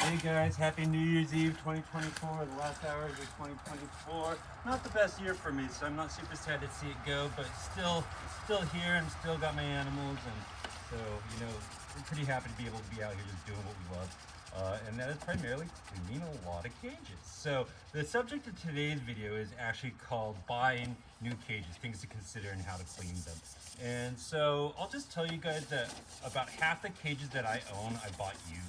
Hey guys, happy New Year's Eve 2024, the last hours of 2024. Not the best year for me, so I'm not super sad to see it go, but still here and still got my animals, and so, I'm pretty happy to be able to be out here just doing what we love. And that is primarily cleaning a lot of cages. So the subject of today's video is actually called buying new cages, things to consider and how to clean them. And so I'll just tell you guys that about half the cages that I own, I bought used.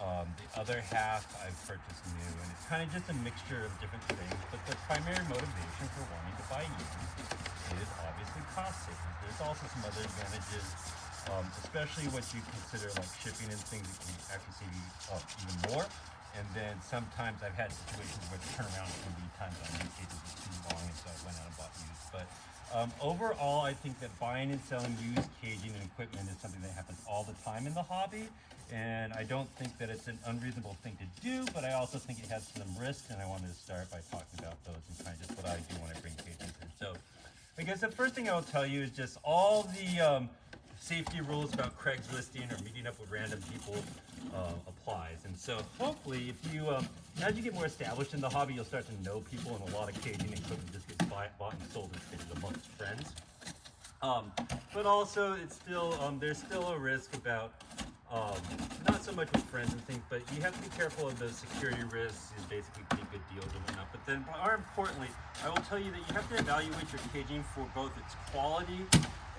The other half I've purchased new, and it's kind of just a mixture of different things, but the primary motivation for wanting to buy used is obviously cost savings. There's also some other advantages, especially what you consider like shipping and things that can actually save you even more. And then sometimes I've had situations where the turnaround and lead times on new cages are too long, and so I went out and bought used. But overall, I think that buying and selling used caging and equipment is something that happens all the time in the hobby. And I don't think that it's an unreasonable thing to do, but I also think it has some risks, and I wanted to start by talking about those and kind of just what I do when I bring cages in. So I guess the first thing I will tell you is just all the safety rules about Craigslisting or meeting up with random people applies. And so hopefully if you, as you get more established in the hobby, you'll start to know people, and a lot of caging equipment just gets bought and sold instead of amongst friends. But also it's still, there's still a risk about not so much with friends and things, but you have to be careful of those security risks and basically getting good deals and whatnot. But then more importantly, I will tell you that you have to evaluate your caging for both its quality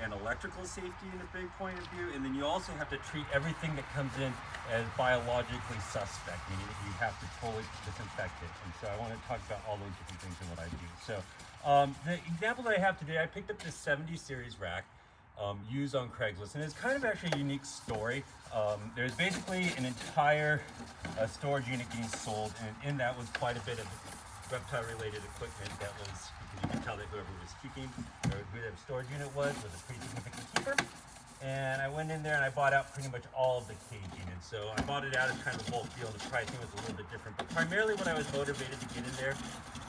and electrical safety in a big point of view, and then you also have to treat everything that comes in as biologically suspect, meaning that you have to totally disinfect it. And so I want to talk about all those different things and what I do. So the example that I have today, I picked up this 70 series rack used on Craigslist, and it's kind of actually a unique story. There's basically an entire storage unit getting sold, and in that was quite a bit of reptile related equipment that was, you can tell that whoever was keeping, or who the storage unit was a pretty significant keeper. And I went in there and I bought out pretty much all of the caging, and so I bought it out as kind of a bulk deal, and the pricing was a little bit different, but primarily what I was motivated to get in there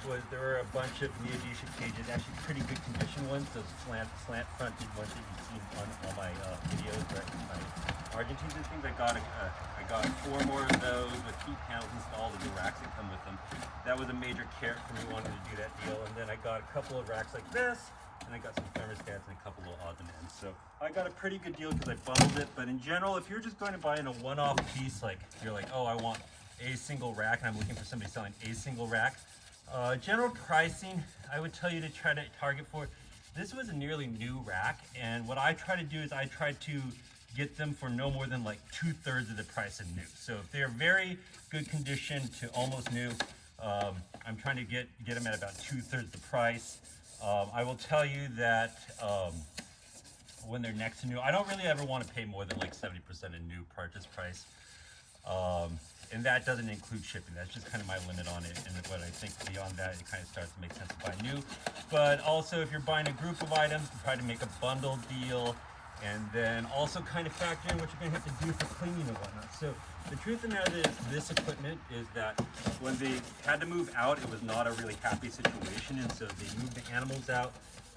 was there were a bunch of Neodesia cages, actually pretty good condition ones, those slant fronted ones that you've seen on all my videos, right? My Argentines and things. I got 4 more of those with heat panels installed and the racks that come with them. That was a major carrot for me wanting to do that deal. And then I got a couple of racks like this, and I got some thermostats and a couple of odds and ends. So I got a pretty good deal because I bundled it. But in general, if you're just going to buy in a one-off piece, like you're like, oh, I want a single rack, and I'm looking for somebody selling a single rack, general pricing, I would tell you to try to target for. This was a nearly new rack, and what I try to do is I try to get them for no more than like 2/3 of the price of new. So if they're very good condition to almost new, I'm trying to get them at about 2/3 the price. I will tell you that when they're next to new, I don't really ever want to pay more than like 70% of new purchase price. And that doesn't include shipping. That's just kind of my limit on it. And what I think beyond that, it kind of starts to make sense to buy new. But also, if you're buying a group of items, try to make a bundle deal. And then also kind of factor in what you're going to have to do for cleaning and whatnot. So the truth of the matter is, this equipment is that when they had to move out, it was not a really happy situation. And so they moved the animals out,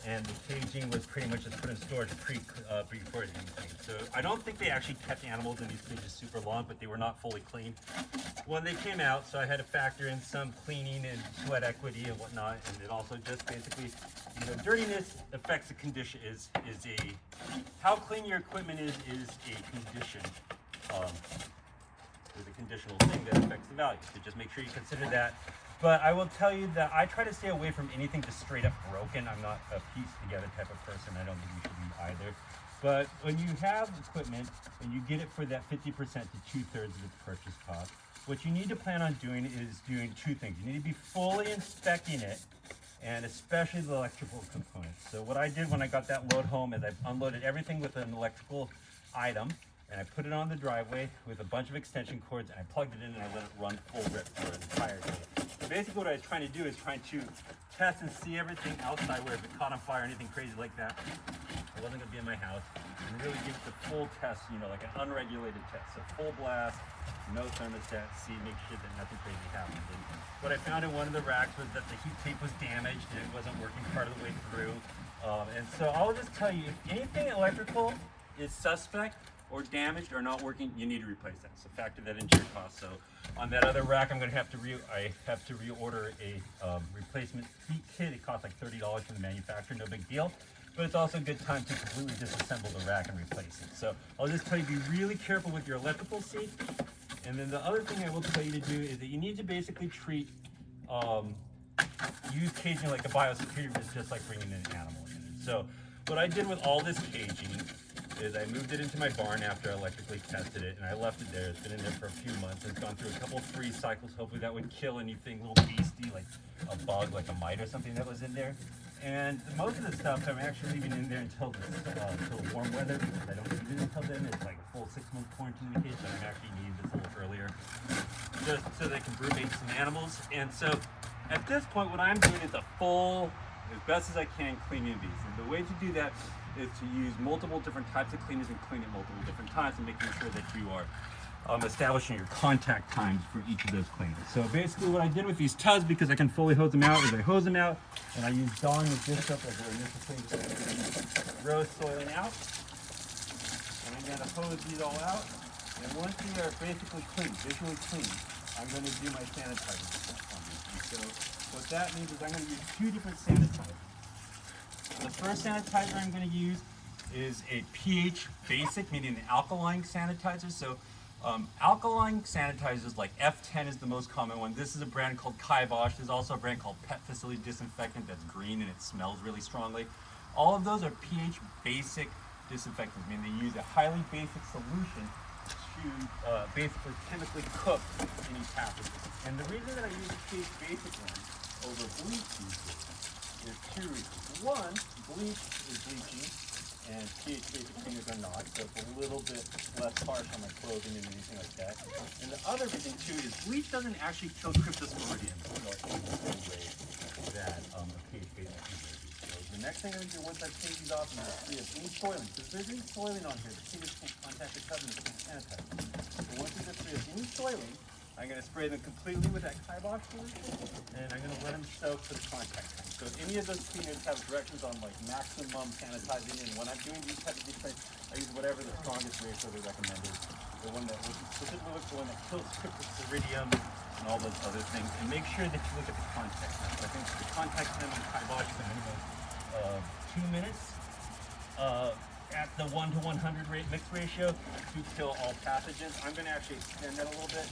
and the caging was pretty much just put in storage before anything. So I don't think they actually kept animals in these cages super long, but they were not fully cleaned when they came out. So I had to factor in some cleaning and sweat equity and whatnot. And it also just basically, dirtiness affects the condition. How clean your equipment is a condition. Is a conditional thing that affects the value. So just make sure you consider that. But I will tell you that I try to stay away from anything just straight up broken. I'm not a piece together type of person. I don't think you should be either. But when you have equipment and you get it for that 50% to 2/3 of its purchase cost, what you need to plan on doing is doing 2 things. You need to be fully inspecting it, and especially the electrical components. So what I did when I got that load home is I unloaded everything with an electrical item, and I put it on the driveway with a bunch of extension cords, and I plugged it in and I let it run full rip for an entire day. So basically what I was trying to do is trying to test and see everything outside where if it caught on fire or anything crazy like that, it wasn't going to be in my house, and really give the full test, like an unregulated test. So full blast, no thermostat, make sure that nothing crazy happened. And what I found in one of the racks was that the heat tape was damaged and it wasn't working part of the way through. And so I'll just tell you, if anything electrical is suspect, or damaged or not working, you need to replace that. So factor that into your cost. So on that other rack, I'm going to have to reorder a replacement feet kit. It costs like $30 from the manufacturer, no big deal. But it's also a good time to completely disassemble the rack and replace it. So I'll just tell you, be really careful with your electrical safety. And then the other thing I will tell you to do is that you need to basically treat use caging like a biosecurity risk, just like bringing in an animal in. So what I did with all this caging is I moved it into my barn after I electrically tested it, and I left it there. It's been in there for a few months. It's gone through a couple freeze cycles. Hopefully that would kill anything little beastie, like a bug, like a mite or something that was in there. And most of the stuff I'm actually leaving in there until warm weather, because I don't need it until then. It's like a full 6-month quarantine vacation. I'm actually needing this a little earlier, just so they can brumate some animals. And so at this point, what I'm doing is a full, as best as I can, cleaning these. And the way to do that is to use multiple different types of cleaners and clean it multiple different times, and making sure that you are establishing your contact times for each of those cleaners. So basically what I did with these tubs, because I can fully hose them out, is I hose them out and I use Dawn with this stuff as our initial clean, row soiling out. And I'm going to hose these all out. And once they are basically clean, visually clean, I'm going to do my sanitizer on these. And so what that means is I'm going to use 2 different sanitizers. The first sanitizer I'm going to use is a pH basic, meaning an alkaline sanitizer. So alkaline sanitizers like F10 is the most common one. This is a brand called Kibosh. There's also a brand called Pet Facility Disinfectant that's green and it smells really strongly. All of those are pH basic disinfectants, meaning they use a highly basic solution to basically chemically cook any pathogens. And the reason that I use a pH basic one over bleach usually is 2 reasons. One, bleach is bleaching, and pH basic cleaners are not, so it's a little bit less harsh on my clothing and anything like that. And the other reason too is bleach doesn't actually kill cryptosporidium in the same way that a pH basic cleaner does. So the next thing I'm going to do once I take these off and see if any soiling, because there's any soiling on here, the cleaners can't contact the tub and it can't sanitize. So once we get free of any soiling, I'm going to spray them completely with that Kibosh solution, and I'm going to let them soak for the contact time. So any of those cleaners have directions on like maximum sanitizing, and when I'm doing these types of sprays, I use whatever the strongest ratio they recommend is. The one that specifically looks for the one that kills cryptosporidium and all those other things. And make sure that you look at the contact time. So I think the contact time on Kibosh is a minimum of 2 minutes. At the 1:100 mix ratio to kill all pathogens. I'm going to actually extend that a little bit,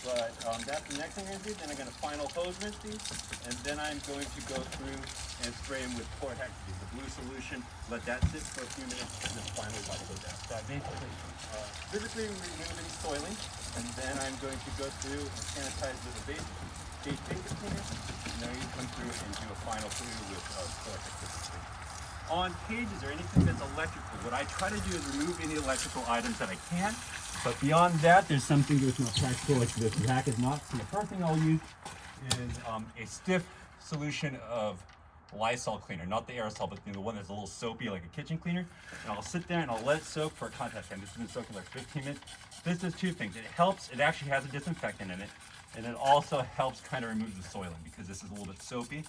but that's the next thing I'm going to do. Then I'm going to final hose rinse these, and then I'm going to go through and spray them with chlorhexidine, the blue solution. Let that sit for a few minutes, and then finally wipe those out. So I basically physically remove any soiling, and then I'm going to go through and sanitize with a basic cleaner, and then you come through and do a final cleaner with chlorhexidine. On cages or anything that's electrical, what I try to do is remove any electrical items that I can. But beyond that, there's some things that's not practical, like this rack is not. So the first thing I'll use is a stiff solution of Lysol cleaner, not the aerosol, but the one that's a little soapy, like a kitchen cleaner. And I'll sit there and I'll let it soak for a contact time. This has been soaking like 15 minutes. This does 2 things. It helps, it actually has a disinfectant in it, and it also helps kind of remove the soiling because this is a little bit soapy.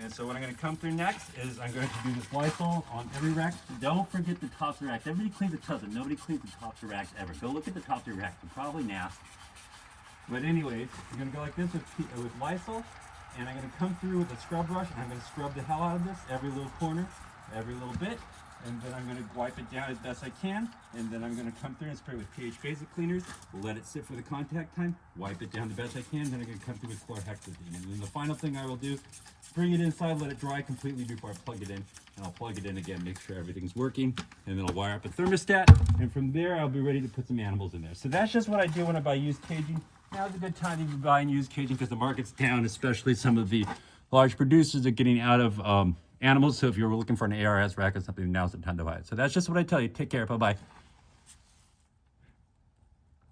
And so what I'm going to come through next is I'm going to do this Lysol on every rack. Don't forget the tops of the racks. Everybody cleans the tubs, but nobody cleans the tops of the racks ever. Go look at the tops of your racks. They're probably nasty. But anyways, I'm going to go like this with Lysol, and I'm going to come through with a scrub brush, and I'm going to scrub the hell out of this, every little corner, every little bit. And then I'm going to wipe it down as best I can, and then I'm going to come through and spray with pH basic cleaners, let it sit for the contact time, wipe it down the best I can, then I'm going to come through with chlorhexidine. And then the final thing I will do, bring it inside, let it dry completely before I plug it in, and I'll plug it in again, make sure everything's working, and then I'll wire up a thermostat, and from there I'll be ready to put some animals in there. So that's just what I do when I buy used caging. Now's a good time to be buying used caging because the market's down, especially some of the large producers are getting out of animals. So if you're looking for an ARS rack or something, now's the time to buy it. So that's just what I tell you. Take care. Bye-bye.